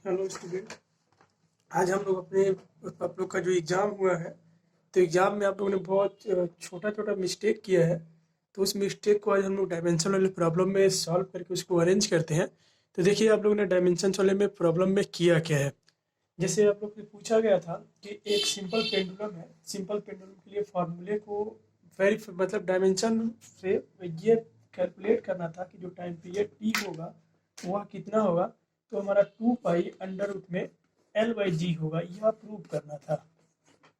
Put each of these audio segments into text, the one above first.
Hello student. आज हम लोग आप लोग का जो एग्ज़ाम हुआ है, तो एग्ज़ाम में आप लोगों ने बहुत छोटा छोटा मिस्टेक किया है। तो उस मिस्टेक को आज हम लोग डायमेंशन वाले प्रॉब्लम में सॉल्व करके उसको अरेंज करते हैं। तो देखिए आप लोगों ने डायमेंशन वाले में प्रॉब्लम में किया क्या है। जैसे आप लोग से पूछा गया था कि एक सिंपल पेंडुलम है। सिंपल पेंडुलम के लिए फार्मूले को वेरीफाई मतलब डायमेंशन से ये कैलकुलेट करना था कि जो टाइम पीरियड टी होगा वह कितना होगा। तो हमारा 2 पाई अंडर रूट में L/G होगा, यह प्रूव करना था।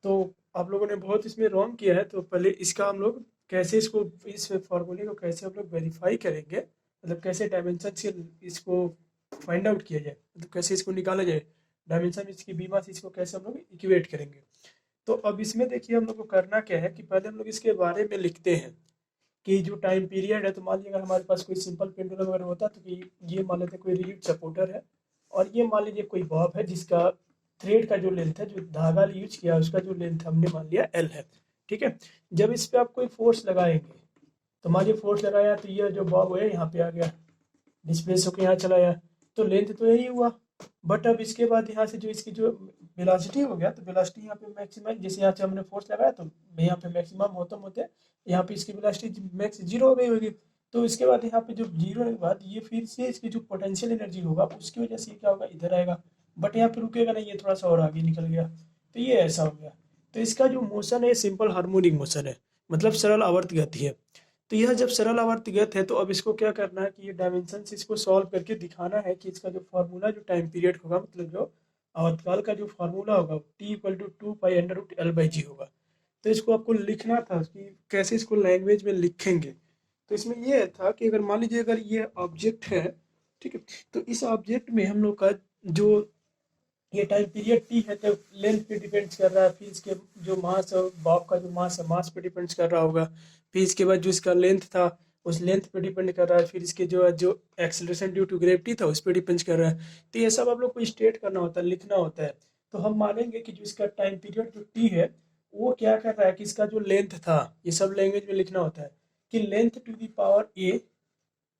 तो आप लोगों ने बहुत इसमें रॉन्ग किया है। तो पहले इसका हम लोग कैसे इसको इस फॉर्मूले को कैसे हम लोग वेरीफाई करेंगे, मतलब कैसे डायमेंशन से इसको फाइंड आउट किया जाए, मतलब कैसे इसको निकाला जाए डायमेंशन इसकी बीमा से इसको कैसे हम लोग इक्वेट करेंगे। तो अब इसमें देखिए हम लोग को करना क्या है कि पहले हम लोग इसके बारे में लिखते हैं कि जो टाइम पीरियड है। तो मान लीजिए अगर हमारे पास कोई सिंपल पेंडुलम अगर होता तो कि ये मान लेते कोई रिजिड सपोर्टर है, और ये मान लीजिए कोई बॉब है जिसका थ्रेड का जो लेंथ है, जो धागा यूज किया उसका जो लेंथ हमने मान लिया एल है। ठीक है। जब इस पे आप कोई फोर्स लगाएंगे तो मान लीजिए फोर्स लगाया तो ये जो बॉब है यहाँ पे आ गया, डिस्प्लेस होकर यहाँ चला गया, तो लेंथ तो यही हुआ। बट अब इसके बाद यहाँ से जो इसकी जो वेलोसिटी हो गया, तो वेलोसिटी यहाँ पे मैक्सिमम, जैसे यहाँ से हमने फोर्स लगाया तो यहाँ पे मैक्सिमम होते यहाँ पे इसकी वेलोसिटी मैक्स जीरो हो गई होगी। तो इसके बाद यहाँ पे जो जीरो के बाद ये फिर से इसकी जो पोटेंशियल एनर्जी होगा उसकी वजह से क्या होगा, इधर आएगा। बट यहाँ पे रुकेगा नहीं, ये थोड़ा सा और आगे निकल गया, तो ये ऐसा हो गया। तो इसका जो मोशन है सिंपल हार्मोनिक मोशन है, मतलब सरल आवर्त गति है। तो यह जब सरल आवर्त गत है तो अब इसको क्या करना है कि ये डायमेंशन से इसको सॉल्व करके दिखाना है कि इसका जो फार्मूला जो टाइम पीरियड होगा, मतलब जो आवर्तकाल का जो फार्मूला होगा T = 2 pi under root L/G होगा। तो इसको आपको लिखना था कि कैसे इसको लैंग्वेज में लिखेंगे। तो इसमें ये था कि अगर मान लीजिए अगर ये ऑब्जेक्ट है, ठीक है, तो इस ऑब्जेक्ट में हम लोग का जो ये टाइम पीरियड टी है तो लेंथ पे डिपेंड्स कर रहा है, फिर इसके जो मास है बॉब का जो मास है मास पे डिपेंड्स कर रहा होगा, फिर इसके बाद जो इसका लेंथ था उस लेंथ पे डिपेंड कर रहा है, फिर इसके जो एक्सेलरेशन ड्यू टू ग्रेविटी था उस पर डिपेंड कर रहा है। तो ये सब आप लोग को स्टेट करना होता है, लिखना होता है। तो हम मानेंगे कि जो इसका टाइम पीरियड जो टी है वो क्या कर रहा है कि इसका जो लेंथ था, ये सब लैंग्वेज में लिखना होता है कि लेंथ टू द पावर ए,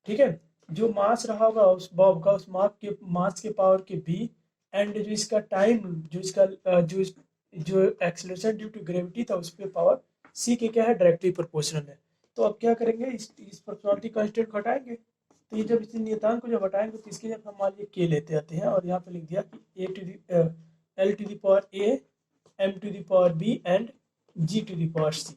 ठीक है, जो मास रहा होगा उस बॉब का उस मास के पावर के बी, एंड जो इसका टाइम जो इसका जो एक्सेलरेशन ड्यू टू ग्रेविटी था उस पर पावर सी के क्या है, डायरेक्टली प्रोपोर्शनल है। तो अब क्या करेंगे, इस प्रोपोर्शनलिटी कांस्टेंट को हटाएंगे। तो ये जब इस नियतांक को जब हटाएंगे तो इसके जब हम मान लीजिए के लेते आते हैं और यहाँ पे लिख दिया कि L to the power A, M to the power B and G to the power C.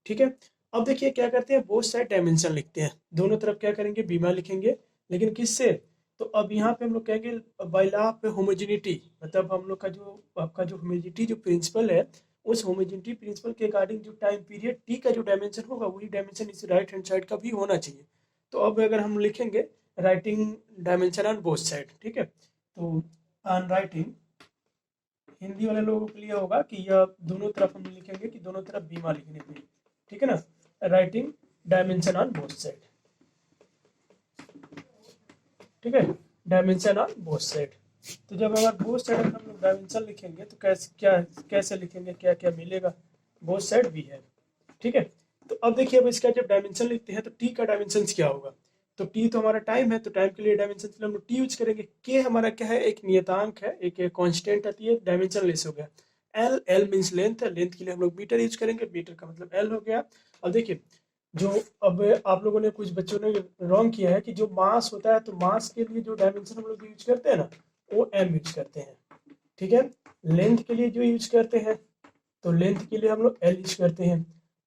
ठीक है। अब देखिए क्या करते हैं, बोथ साइड डायमेंशन लिखते हैं, दोनों तरफ क्या करेंगे, बीमा लिखेंगे। लेकिन किससे, तो अब यहाँ पे हम लोग कहेंगे बाय लॉ ऑफ होमोजेनिटी, मतलब हम लोग का जो आपका जो होमोजेनिटी जो प्रिंसिपल है, उस होमोजेनिटी प्रिंसिपल के अकॉर्डिंग जो टाइम पीरियड टी का जो डायमेंशन होगा वही डायमेंशन इस राइट हैंड साइड का भी होना चाहिए। तो अब अगर हम लिखेंगे writing dimension on both side, ठीक है, तो ऑन राइटिंग हिंदी वाले लोगों के लिए होगा कि यह दोनों तरफ हम लिखेंगे कि दोनों तरफ बीमा लिखने के लिए, ठीक है ना, writing dimension on both side, ठीक है, डायमेंशन ऑन बोथ साइड। तो जब अगर बोथ साइड हम लोग डायमेंशन लिखेंगे तो कैसे लिखेंगे, क्या क्या मिलेगा, बोथ साइड भी है, ठीक है। तो अब देखिए अब इसका जब डायमेंशन लिखते हैं तो टी का डायमेंशन क्या होगा, तो टी तो हमारा टाइम है, तो टाइम के लिए डायमेंशन के लिए हम लोग टी यूज करेंगे। के हमारा क्या है, एक नियतांक है, एक कांस्टेंट आती है, डायमेंशन लेस हो गया। एल, एल मीन्स लेंथ है, लेंथ के लिए हम लोग मीटर यूज करेंगे, मीटर का मतलब एल हो गया। अब देखिए जो अब आप लोगों ने कुछ बच्चों ने रॉन्ग किया है कि जो मास होता है तो मास के लिए जो डायमेंशन हम लोग यूज करते हैं ना वो एम यूज करते हैं, ठीक है। लेंथ के लिए जो यूज करते हैं तो लेंथ के लिए हम लोग एल यूज करते हैं,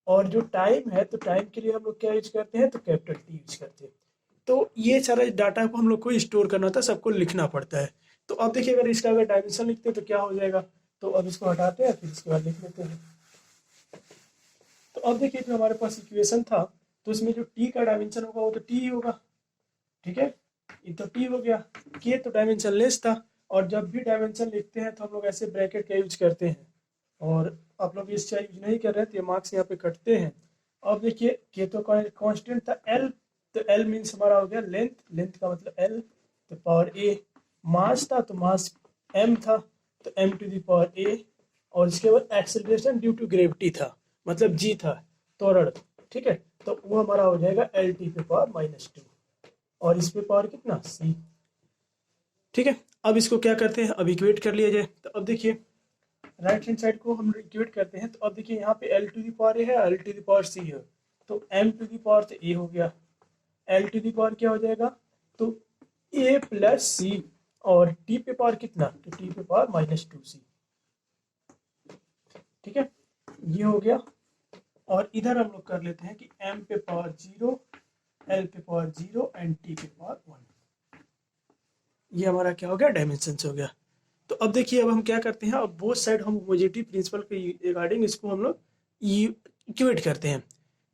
और जो टाइम है तो टाइम के लिए हम लोग क्या यूज करते हैं, तो कैपिटल टी यूज करते हैं। तो ये सारा डाटा को हम लोग को स्टोर करना था, सबको लिखना पड़ता है। तो अब देखिए अगर इसका अगर डायमेंशन लिखते हैं तो क्या हो जाएगा, तो अब इसको हटाते हैं फिर इसके बाद लिख लेते हैं। तो अब देखिए जो हमारे पास इक्वेशन था तो उसमें जो टी का डायमेंशन होगा वो तो टी ही होगा, ठीक है, ये तो टी हो गया। के तो डायमेंशन लेस था, और जब भी डायमेंशन लिखते हैं तो हम लोग ऐसे ब्रैकेट का यूज करते हैं, और आप लोग इसका यूज नहीं कर रहे हैं तो ये मार्क्स यहाँ पे कटते हैं। अब देखिए के तो कांस्टेंट था एल, तो एल मीन्स हमारा हो गया लेंथ, लेंथ का मतलब एल, तो पावर ए। मास था तो मास एम था, तो एम टू द पावर ए, और इसके बाद एक्सेलरेशन ड्यू टू ग्रेविटी था, मतलब जी था, त्वरण, ठीक है, तो वो हमारा हो जाएगा एल टी पे पावर -2, और इस पे पावर कितना सी, ठीक है, अब इसको क्या करते हैं, अब इक्वेट कर लिया जाए। तो अब देखिए राइट हैंड साइड को हम इक्वेट करते हैं। तो अब देखिए यहाँ पे एल टू द पावर ए है, एल टू द पावर सी है, तो एम टू द पावर तो ए हो गया, एल टू द पावर क्या हो जाएगा, तो ए प्लस सी, और टी पे पावर कितना, तो टी पे पावर -2c। ठीक है, ये हो गया। और इधर हम लोग कर लेते हैं कि m पे पावर 0, l पे पावर 0 एंड t पे पावर 1। ये हमारा क्या हो गया, डायमेंशन हो गया। तो अब देखिए अब हम क्या करते हैं, अब बोथ साइड हम होमोजेनिटी प्रिंसिपल के रिगार्डिंग इसको हम लोग इक्वेट करते हैं।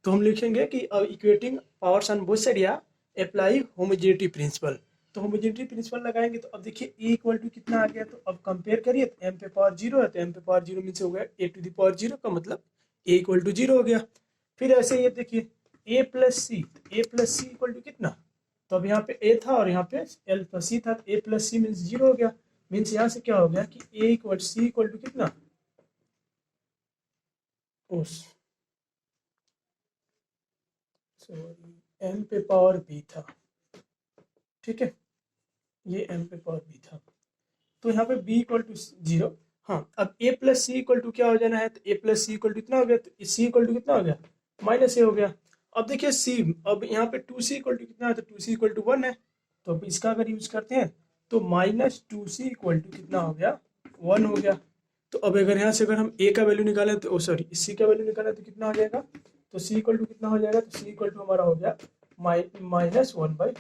तो हम लिखेंगे कि equating powers on both side या अप्लाई होमोजेनिटी प्रिंसिपल। तो होमोजेनिटी प्रिंसिपल लगाएंगे तो अब देखिए ए इक्वल टू कितना आ गया, तो अब कंपेयर करिए तो एम पे पावर 0 है, तो एम पे पावर 0 मीन से हो गया ए टू द पावर 0 का मतलब ए इक्वल टू 0 हो गया। फिर ऐसे ये देखिए A plus C, A plus C equal to कितना, तो अब यहाँ पे ए था और यहाँ पे एल प्लस सी था, तो ए प्लस सी मीन्स 0 हो गया। मीन्स यहाँ से क्या हो गया कि ए इक्वल सी इक्वल टू कितना, सॉरी एम पे पावर बी था। ठीक है, ये एम पे पावर बी था, तो यहाँ पे बी इक्वल टू 0। हाँ, अब ए प्लस सी इक्वल टू क्या हो जाना है, तो ए प्लस सी इक्वल टू कितना हो गया, तो सी इक्वल टू कितना हो गया, -a हो गया। अब देखिए सी, अब यहाँ पे 2c इक्वल टू कितना है, तो 2c इक्वल टू 1 है, तो अब इसका अगर यूज करते हैं तो -2c इक्वल टू कितना हो गया, 1 हो गया। तो अब अगर यहाँ से अगर हम a का वैल्यू निकालें तो सॉरी c का वैल्यू निकालें तो कितना हो जाएगा, तो c इक्वल टू कितना हो जाएगा, तो c इक्वल टू हमारा हो गया -1/2।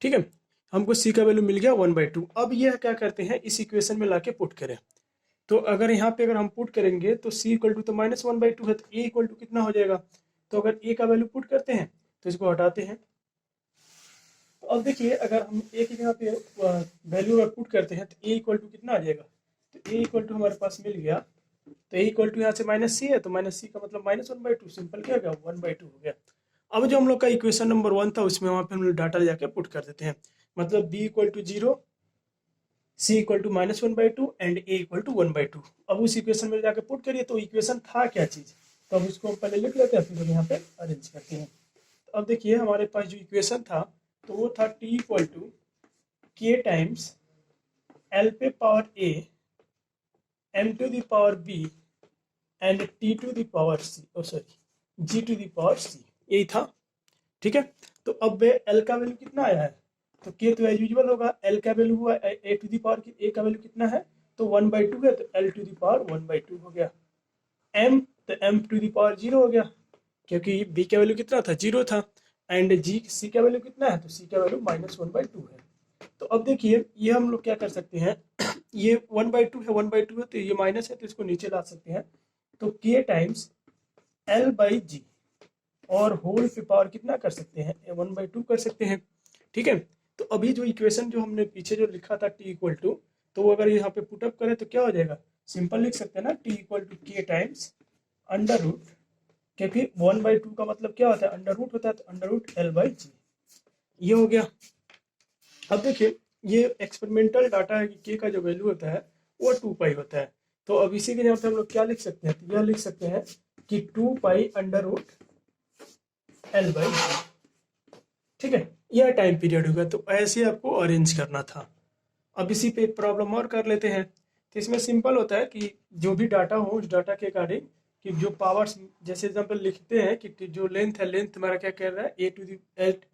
ठीक है, हमको c का वैल्यू मिल गया 1/2। अब यह क्या करते हैं, इस इक्वेशन में लाके पुट करें। तो अगर यहाँ पे अगर हम पुट करेंगे तो c इक्वल टू तो -1/2 है, तो a इक्वल टू कितना हो जाएगा, तो अगर a का वैल्यू पुट करते हैं तो इसको हटाते हैं। तो अब देखिए अगर हम a की यहाँ पे वैल्यू अगर पुट करते हैं तो a इक्वल टू कितना आ जाएगा, तो a इक्वल टू हमारे पास मिल गया, तो a इक्वल टू यहाँ से -c है, तो -c का मतलब -1/2, सिंपल क्या हो गया, 1/2 हो गया। अब जो हम लोग का इक्वेशन नंबर 1 था उसमें वहाँ पे हम लोग डाटा जाके पुट कर देते हैं, मतलब b equal to 0, c equal to -1/2 and a equal to 1/2। अब उस इक्वेशन में जाके पुट करिए, तो इक्वेशन था क्या चीज़, तो अब उसको पहले लिख लेते हैं, फिर हम यहाँ पे अरेंज करते हैं। तो अब देखिए हमारे पास जो इक्वेशन था तो वो था t equal to k times l पे power a m to the power b and t to the power c, sorry g to the power c, यही था। ठीक है, तो अब l का वैल्यू कितना आया है, तो k तो एज यूजुअल होगा, l का वैल्यू हुआ a to the power a का वैल्यू कितना है, तो 1/2 है, तो l टू द पावर 1/2 हो गया। m, तो m टू द पावर 0 हो गया, क्योंकि b का वैल्यू कितना था, 0 था, एंड c का वैल्यू कितना है, तो c का वैल्यू -1/2 है। तो अब देखिए ये हम लोग क्या कर सकते हैं, ये 1/2 है, 1/2 है, तो ये माइनस है, तो इसको नीचे ला सकते हैं, तो k टाइम्स l/g और होल पे पावर कितना कर सकते हैं, 1/2 कर सकते हैं। ठीक है, तो अभी जो इक्वेशन जो हमने पीछे जो लिखा था t इक्वल टू, तो वो अगर यहाँ पे पुटअप करें तो क्या हो जाएगा, सिंपल लिख सकते हैं ना, t equal to k times under root, क्योंकि 1/2 का मतलब क्या होता है, अंडर रूट होता है, तो अंडर रूट l/g, ये हो गया। अब देखिए ये एक्सपेरिमेंटल डाटा है कि k का जो वैल्यू होता है वो 2π होता है, तो अब इसी के यहाँ पे हम लोग क्या लिख सकते हैं, तो यह लिख सकते हैं कि 2π अंडर रूट l/g। ठीक है, यह टाइम पीरियड होगा, तो ऐसे आपको अरेंज करना था। अब इसी पे एक प्रॉब्लम और कर लेते हैं। तो इसमें सिंपल होता है कि जो भी डाटा हो उस डाटा के अकॉर्डिंग कि जो पावर्स, जैसे एग्जाम्पल लिखते हैं कि जो लेंथ है, लेंथ हमारा क्या कर रहा है, ए टू दी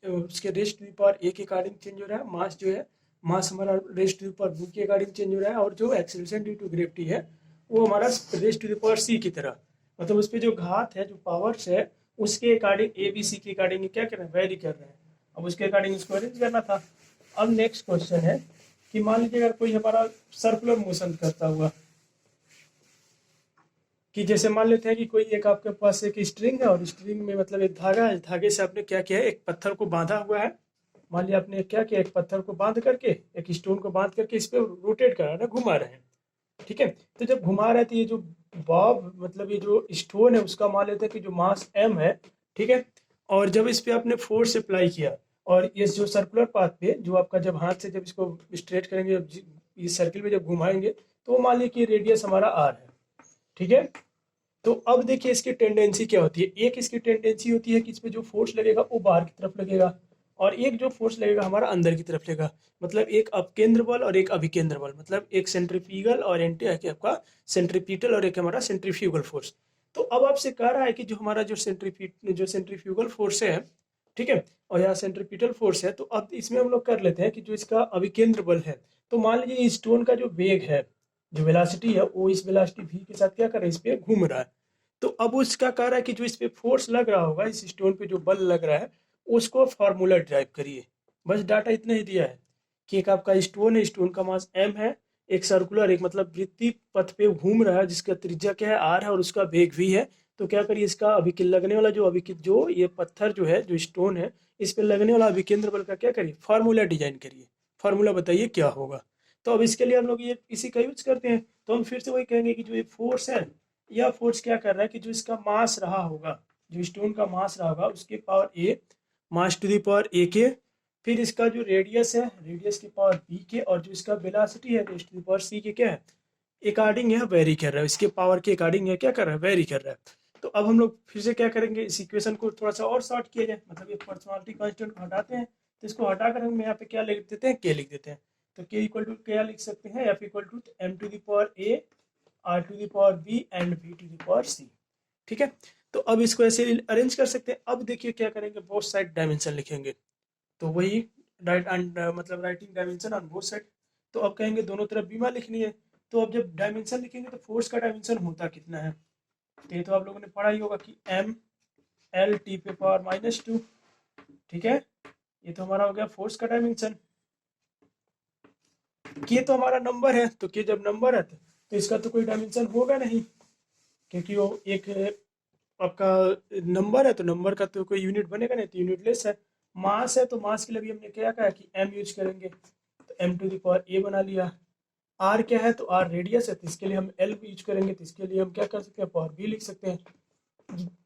उसके रेस्ट टू दी पावर ए के अकॉर्डिंग चेंज हो रहा है, मास जो है, मास हमारा rest to the power b के अकॉर्डिंग चेंज हो रहा है, और जो एक्सेलरेशन ड्यू टू ग्रेविटी है वो हमारा रेस्ट टू दी पावर सी की तरह, मतलब उस पर जो घात है, जो पावर्स है उसके अकॉर्डिंग ए बी सी के अकॉर्डिंग क्या कर रहे हैं, वेरी कर रहे हैं। अब उसके अकॉर्डिंग इसको अरेंज करना था। अब नेक्स्ट क्वेश्चन है कि मान लीजिए अगर कोई हमारा सर्कुलर मोशन करता हुआ, कि जैसे मान लेते हैं कि कोई एक आपके पास एक स्ट्रिंग है, और स्ट्रिंग में मतलब एक धागा है, धागे से आपने क्या किया है, एक पत्थर को बांधा हुआ है। मान लिया आपने क्या किया, एक पत्थर को बांध करके, एक स्टोन को बांध करके इस पे रोटेट करा रहे, घुमा रहे हैं। ठीक है, तो जब घुमा रहे हैं तो ये जो बॉब मतलब ये जो स्टोन है उसका मान लेते हैं कि जो मास m है। ठीक है, और जब इस पे आपने फोर्स अप्लाई किया, और इस जो सर्कुलर पाथ पे जो आपका जब हाथ से जब इसको स्ट्रेट करेंगे, जब इस सर्किल में जब घुमाएंगे, तो मान लीजिए कि रेडियस हमारा r है। ठीक है, तो अब देखिए इसकी टेंडेंसी क्या होती है, एक इसकी टेंडेंसी होती है कि इस पे जो फोर्स लगेगा वो बाहर की तरफ लगेगा, और एक जो फोर्स लगेगा हमारा अंदर की तरफ लेगा, मतलब एक अपकेंद्र बल और एक अभिकेंद्र बल, मतलब एक सेंट्रीफ्यूगल और आपका सेंट्रीपिटल और एक हमारा सेंट्रीफ्यूगल फोर्स। तो अब आपसे कह रहा है कि जो हमारा जो सेंट्रीफ्यूगल फोर्स है, ठीक है, और यहाँ सेंट्रीपिटल फोर्स है, तो अब इसमें हम लोग कर लेते हैं कि जो इसका अभिकेंद्र बल है, तो मान लीजिए स्टोन का जो वेग है, जो वेलोसिटी है, वो इस वेलोसिटी v के साथ क्या कर रहा है, इस पे घूम रहा है। तो अब उसका कह रहा है कि जो इस पे फोर्स लग रहा होगा, इस स्टोन पे जो बल लग रहा है, उसको फार्मूला ड्राइव करिए। बस डाटा इतना ही दिया है कि एक आपका स्टोन है, स्टोन का मास m है, एक सर्कुलर, एक मतलब वृत्ति पथ पे घूम रहा है, जिसका त्रिज्या क्या है r है और उसका वेग v है। तो क्या करिए, इसका अभिकेंद्र लगने वाला जो ये पत्थर जो है, जो स्टोन है, इस पे लगने वाला अभिकेंद्र बल का क्या करिए, फार्मूला डिजाइन करिए। फार्मूला बताइए क्या होगा। तो अब इसके लिए हम लोग ये इसी का यूज करते हैं। तो हम फिर से वही कहेंगे कि जो ये फोर्स है, यह फोर्स क्या कर रहा है कि जो इसका मास रहा होगा, जो स्टोन का मास रहा होगा, उसके power a, mass to the power a के, फिर इसका जो रेडियस है, रेडियस की पावर b के, और जो इसका वेलोसिटी है, radius to the power c के, क्या है, अकॉर्डिंग यह वेरी कर रहा है, इसके पावर के अकॉर्डिंग यह क्या कर रहा है, वेरी कर रहा है। तो अब हम लोग फिर से क्या करेंगे, इस इक्वेशन को थोड़ा सा और शॉर्ट किया जाए, मतलब ये पर्सनालिटी कांस्टेंट को हटाते हैं, तो इसको हटाकर हम यहाँ पे क्या लिख देते हैं, के लिख देते हैं। तो के इक्वल टू क्या लिख सकते हैं, F equal to M to the power A, R to the power B and B to the power C. ठीक है, तो अब इसको ऐसे अरेंज कर सकते हैं। अब देखिए क्या करेंगे, बोथ साइड डायमेंशन लिखेंगे, तो वही राइट एंड मतलब writing dimension on both side. तो अब कहेंगे दोनों तरफ बीमा लिखनी है। तो अब जब डायमेंशन लिखेंगे तो फोर्स का डायमेंशन होता कितना है, तो ये तो आप लोगों ने पढ़ा ही होगा कि एम एल टी पे पावर -2। ठीक है, ये तो हमारा हो गया फोर्स का डायमेंशन। के तो हमारा नंबर है, तो के जब नंबर है तो इसका तो कोई डायमेंशन होगा नहीं, क्योंकि वो एक आपका नंबर है, तो नंबर का तो कोई यूनिट बनेगा नहीं, तो यूनिटलेस है। मास है, तो मास के लिए भी हमने क्या कहा कि m यूज करेंगे, तो m to the power a बना लिया। r क्या है, तो r रेडियस है, तो इसके लिए हम l यूज करेंगे, तो इसके लिए हम क्या कर सकते हैं, पावर b लिख सकते हैं।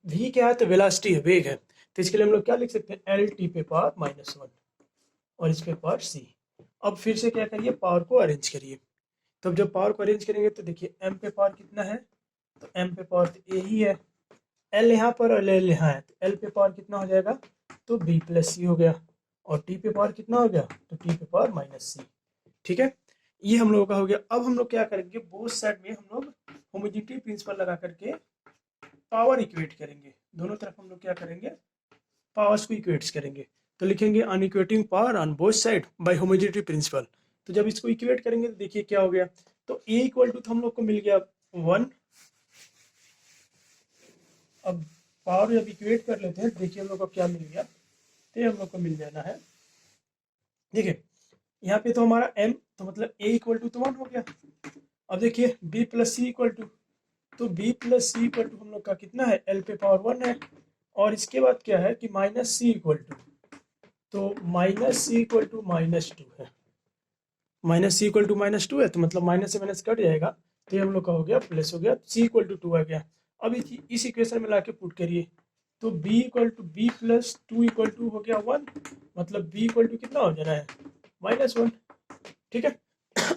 v क्या है, तो वेलोसिटी है, वेग है, तो इसके लिए हम लोग क्या लिख सकते हैं, l t पे पावर -1 और इस पे पावर c। अब फिर से क्या करिए, पावर को अरेंज करिए। तो अब जब पावर को अरेंज करेंगे तो देखिए m पे पावर कितना है, तो m पे पावर तो a ही है, l यहाँ पर और l यहाँ है, तो l पे पावर कितना हो जाएगा, तो b प्लस c हो गया, और t पे पावर कितना हो गया, तो t पे पावर -c। ठीक है, ये हम लोगों का हो गया। अब हम लोग क्या करेंगे, बोथ साइड में हम लोग होमोजेनिटी प्रिंसिपल लगा करके पावर इक्वेट करेंगे। दोनों तरफ हम लोग क्या करेंगे, पावर्स को इक्वेट्स करेंगे। तो लिखेंगे on equating power on both side by homogeneity principle. तो जब इसको इक्वेट करेंगे तो देखिए क्या हो गया, तो a इक्वल टू तो हम लोग को मिल गया 1। अब पावर जब इक्वेट कर लेते हैं, देखिए हम लोग को क्या मिल गया, तो हम लोग को मिल जाना है, देखिए यहाँ पे तो हमारा m, तो मतलब a इक्वल टू तो 1 हो गया। अब देखिए b plus C equal to, तो b plus C equal to हम लोग का कितना है, l पे पावर 1 है, और इसके बाद क्या है कि माइनस सी इक्वल टू, तो माइनस सी इक्वल टू -2 है, माइनस सी इक्वल टू -2 है, तो मतलब माइनस से माइनस कट जाएगा, तो ये हम लोग का हो गया प्लस हो गया, सी इक्वल टू 2 आ गया। अब इस इक्वेशन में लाके पुट करिए, तो b equal to b plus 2 equal to हो गया 1, मतलब b इक्वल टू कितना हो जाना है, -1। ठीक है,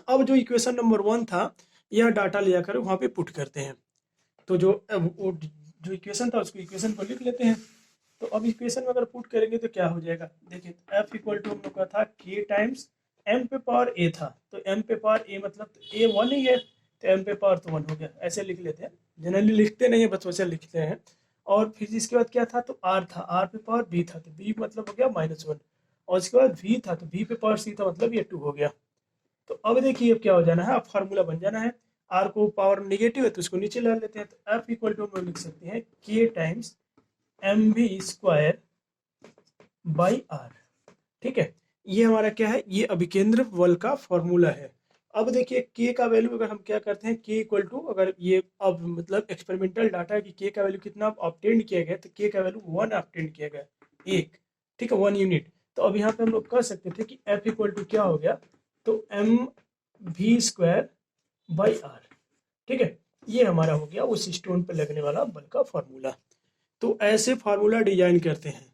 अब जो इक्वेशन नंबर 1 था, यह डाटा ले जाकर वहाँ पे पुट करते हैं। तो जो इक्वेशन था उसको इक्वेशन को लिख लेते हैं। तो अब इक्वेशन में अगर पुट करेंगे तो क्या हो जाएगा, देखिए f इक्वल टू हम लोग का था k टाइम्स m पे पावर a था, तो m पे पावर a मतलब तो a 1 ही है, तो m पे पावर तो 1 हो गया, ऐसे लिख लेते हैं। जनरली लिखते नहीं है, बस वैसे लिखते हैं। और फिर इसके बाद क्या था, तो r था, r पे पावर b था, तो b मतलब हो गया -1, और इसके बाद v था, तो v पे पावर c था, मतलब ये 2 हो गया। तो अब देखिए अब क्या हो जाना है, अब फार्मूला बन जाना है। आर को पावर नेगेटिव है तो उसको नीचे ला लेते हैं, तो एफ इक्वल टू हम लोग लिख सकते हैं के times m v square by r. ठीक है, ये हमारा क्या है, ये अभिकेंद्र बल का फॉर्मूला है। अब देखिए के का वैल्यू अगर हम क्या करते हैं, के इक्वल टू, अगर ये अब मतलब एक्सपेरिमेंटल डाटा है कि के का वैल्यू कितना ऑब्टेन किया गया, तो के का वैल्यू 1 ऑब्टेन किया गया, एक, ठीक है, 1 यूनिट। तो अब यहाँ पे हम लोग कह सकते थे कि एफ इक्वल टू क्या हो गया, तो m v square by r. ठीक है, ये हमारा हो गया उस स्टोन पर लगने वाला बल का फॉर्मूला। तो ऐसे फार्मूला डिजाइन करते हैं।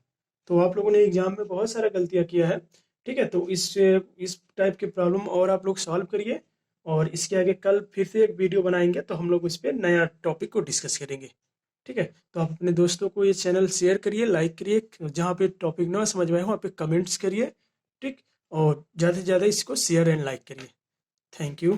तो आप लोगों ने एग्जाम में बहुत सारा गलतियां किया है। ठीक है, तो इस टाइप के प्रॉब्लम और आप लोग सॉल्व करिए, और इसके आगे कल फिर से एक वीडियो बनाएंगे, तो हम लोग इस पर नया टॉपिक को डिस्कस करेंगे। ठीक है, तो आप अपने दोस्तों को ये चैनल शेयर करिए, लाइक करिए, जहाँ पे टॉपिक ना समझ में आए वहाँ पे कमेंट्स करिए, ठीक, और ज़्यादा से ज़्यादा इसको शेयर एंड लाइक करिए। Thank you.